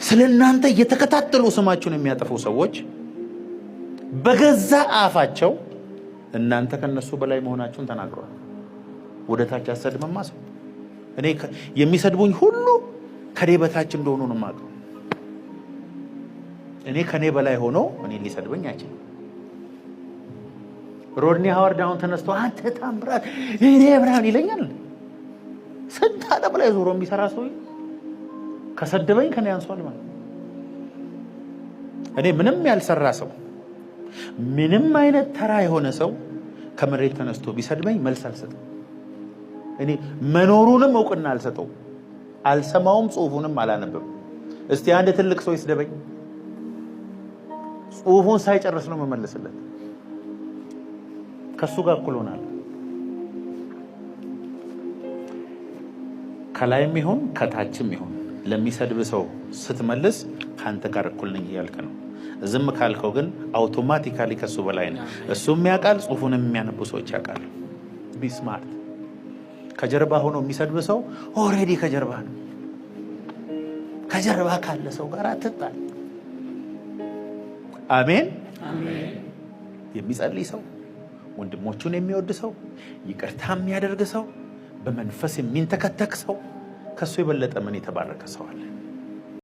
ስለናንተ እየተከታተሉ ስማችሁን የሚያጠፉ ሰዎች በገዛ አፋቸው እናንተ ከነሱ በላይ መሆናችሁን ተናግረዋል። ወደ ታች አሰድመማ ሰው እኔ የሚሰድቡኝ ሁሉ ከኔ በታች እንደሆኑ ነው የማውቀው። እኔ ከኔ በላይ ሆኖ እኔ ሊሰድበኝ አይችልም። ሮድኒ ሃዋርድ አሁን ተነስቶ አንተ ታምራት እኔ ብራን ይለኛል። ስንት ዓለም ላይ ዞሮ የሚሰራ ሰው ከሰደበኝ ከኔ አንሷል ማለት። እኔ ምንም ያልሰራ ሰው ምንም አይነት ተራ የሆነ ሰው ከመሬት ተነስቶ ቢሰድበኝ መልስ አልሰጠም። እኔ መኖሩንም እውቅና አልሰጠው፣ አልሰማውም፣ ጽሁፉንም አላነበብም። እስቲ አንድ ትልቅ ሰው ይስደበኝ፣ ጽሁፉን ሳይጨርስ ነው መመለስለት። ከሱ ጋር እኩል ሆናል። ከላይም ይሁን ከታችም ይሁን ለሚሰድብ ሰው ስትመልስ ካንተ ጋር እኩል ነኝ እያልክ ነው። ዝም ካልከው ግን አውቶማቲካሊ ከሱ በላይ ነው። እሱም ያውቃል፣ ጽሁፉንም የሚያነቡ ሰዎች ያውቃሉ። ቢ ስማርት። ከጀርባ ሆኖ የሚሰድብ ሰው ኦልሬዲ ከጀርባ ነው። ከጀርባ ካለ ሰው ጋር አትጣል። አሜን አሜን። የሚጸልይ ሰው፣ ወንድሞቹን የሚወድ ሰው፣ ይቅርታ የሚያደርግ ሰው፣ በመንፈስ የሚንተከተክ ሰው ከሱ የበለጠ ምን የተባረከ ሰው አለ?